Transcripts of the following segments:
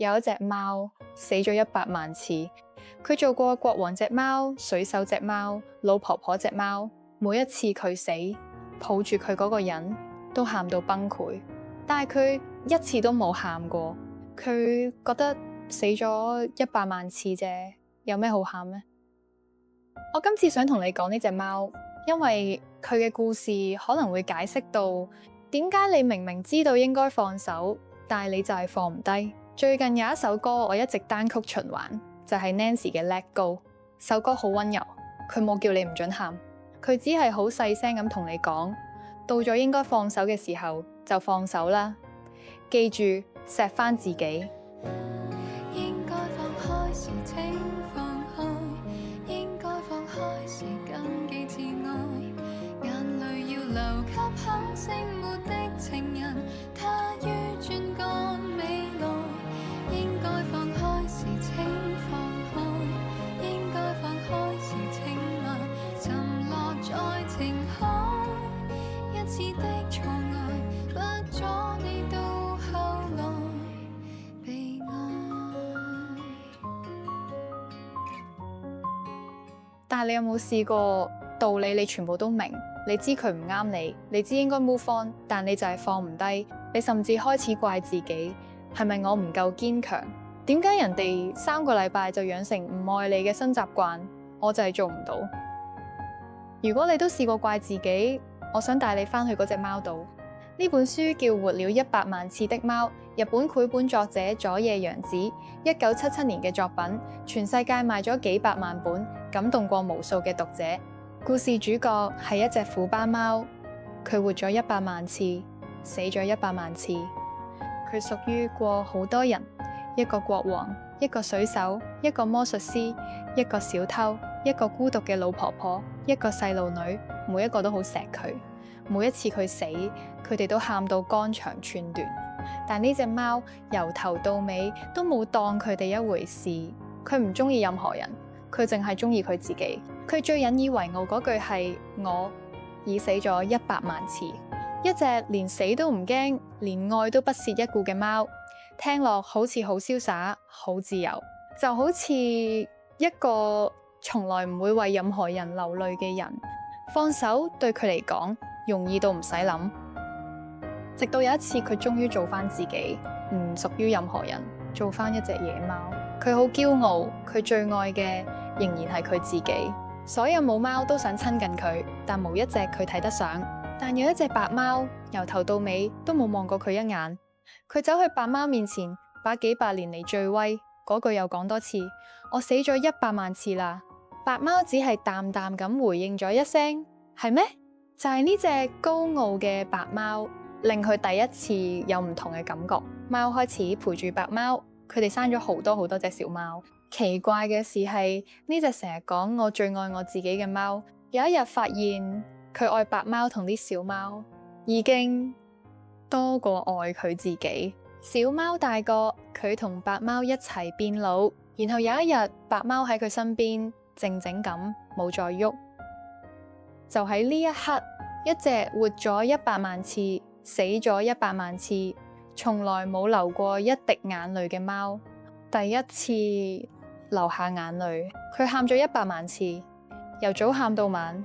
有一隻貓死咗100萬次，佢做過國王隻貓、水手隻貓、老婆婆隻貓，每一次佢死，抱住佢嗰個人都喊到崩潰，但係佢一次都冇喊過，佢覺得死咗100萬次啫，有咩好喊呢？我今次想同你講呢隻貓，因為佢嘅故事可能會解釋到點解你明明知道應該放手，但係你就係放唔低。最近有一首歌我一直單曲循環，就係 Nancy 嘅 Let Go。首歌好溫柔，佢冇叫你唔准喊，佢只係好細聲咁同你講，到咗應該放手嘅時候就放手啦，記住錫返自己。應該放開時請放開，應該放開時謹記自愛，眼淚要留給肯醒目的情人，他於轉角未來。應該放開時請放開，應該放開時請慢，沉落在情海，一次的錯愛不阻你到後來被愛。但係你有冇試過道理你全部都明，你知佢唔啱你，你知應該 move on， 但你就係放唔低，你甚至開始怪自己，係咪我唔夠堅強？點解人哋3個禮拜就養成唔愛你嘅新習慣，我就係做唔到？如果你都試過怪自己，我想帶你返去嗰隻貓度。呢本書叫《活了100萬次的貓》，日本繪本作者佐野洋子1977年嘅作品，全世界賣咗幾百萬本，感動過無數嘅讀者。故事主角係一隻虎斑貓，佢活咗100萬次，死咗100萬次。佢屬於過好多人，一個國王，一個水手，一個魔術師，一個小偷，一個孤獨嘅老婆婆，一個細路女，每一個都好錫佢。每一次佢死，佢哋都喊到肝腸寸斷。但呢隻貓由頭到尾都冇當佢哋一回事，佢唔中意任何人，佢淨係中意佢自己。佢最引以為傲嗰句係：我已死咗100萬次。一隻連死都唔驚，連愛都不屑一顧嘅貓，聽落好似好瀟灑、好自由，就好似一個從來唔會為任何人流淚嘅人。放手對佢嚟講容易到唔使諗。直到有一次，佢終於做翻自己，唔屬於任何人，做翻一隻野貓。佢好驕傲，佢最愛嘅仍然係佢自己。所有母貓都想親近佢，但冇一隻佢睇得上。但有一隻白貓，由頭到尾都冇望過佢一眼。佢走去白貓面前，把幾百年嚟最威嗰句又講多次：我死咗100萬次啦。白貓只係淡淡咁回應咗一聲：係咩？就係呢隻高傲嘅白貓，令佢第一次有唔同嘅感覺。貓開始陪住白貓，佢哋生咗好多好多隻小貓。奇怪嘅事係，呢隻成日講我最愛我自己嘅貓，有一日發現佢愛白貓同啲小貓已經多過愛佢自己。小貓大個，佢同白貓一齊變老，然後有一日白貓喺佢身邊靜靜咁冇再喐。就喺呢一刻，一隻活咗100萬次、死咗100萬次、從來冇流過一滴眼淚嘅貓，第一次流下眼淚。佢喊咗100萬次，由早喊到晚，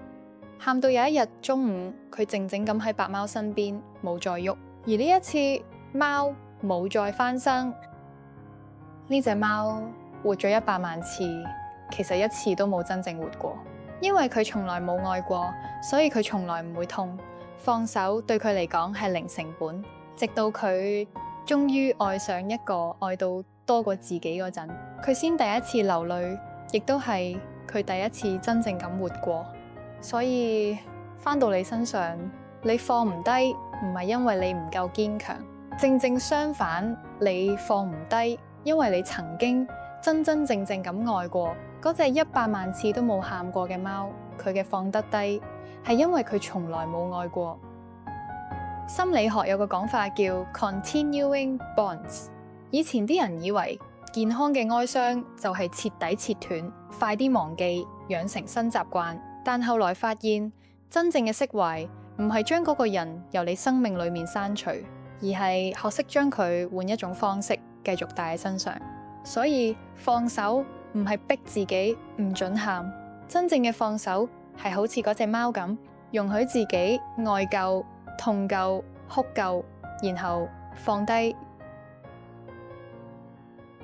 喊到有一日中午，佢靜靜咁喺白貓身邊冇再喐。而呢一次，貓冇再翻生。呢隻貓活咗100萬次，其實一次都冇真正活過。因為佢從來冇愛過，所以佢從來唔會痛。放手對佢嚟講係零成本，直到佢終於愛上一個愛到多過自己嗰陣，佢先第一次流淚，亦都係佢第一次真正咁活過。所以返到你身上，你放唔低，唔係因為你唔夠堅強，正正相反，你放唔低，因為你曾經真真正正咁愛過嗰隻100萬次都冇喊過嘅貓。佢嘅放得低，係因為佢從來冇愛過。心理學有個講法叫 continuing bonds。以前啲人以為健康嘅哀傷就係徹底切斷，快啲忘記，養成新習慣。但後來發現，真正嘅釋懷唔係將嗰個人由你生命裏面刪除，而係學識將佢換一種方式繼續帶喺身上。所以放手唔係逼自己唔准喊，真正嘅放手係好似嗰隻貓咁，容許自己愛夠、痛夠、哭夠，然後放低。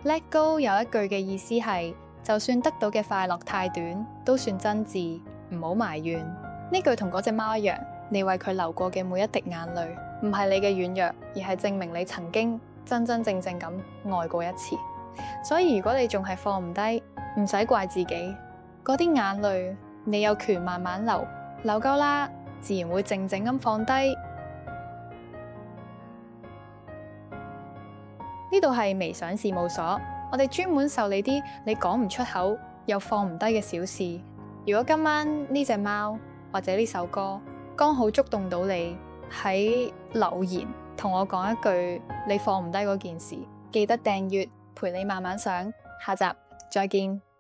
Let go 有一句嘅意思係，就算得到嘅快樂太短，都算真摯，唔好埋怨。呢句同嗰隻貓一樣，你為佢流過嘅每一滴眼淚，唔係你嘅軟弱，而係證明你曾經真真正正咁愛過一次。所以如果你仲係放唔低，唔使怪自己，嗰啲眼淚你有權慢慢流，流夠啦，自然會靜靜咁放低。呢度係微想事務所，我哋專門受理啲你講唔出口又放唔低嘅小事。如果今晚呢隻貓或者呢首歌剛好觸動到你，喺留言同我講一句你放唔低嗰件事，記得訂閱陪你慢慢想，下集再見。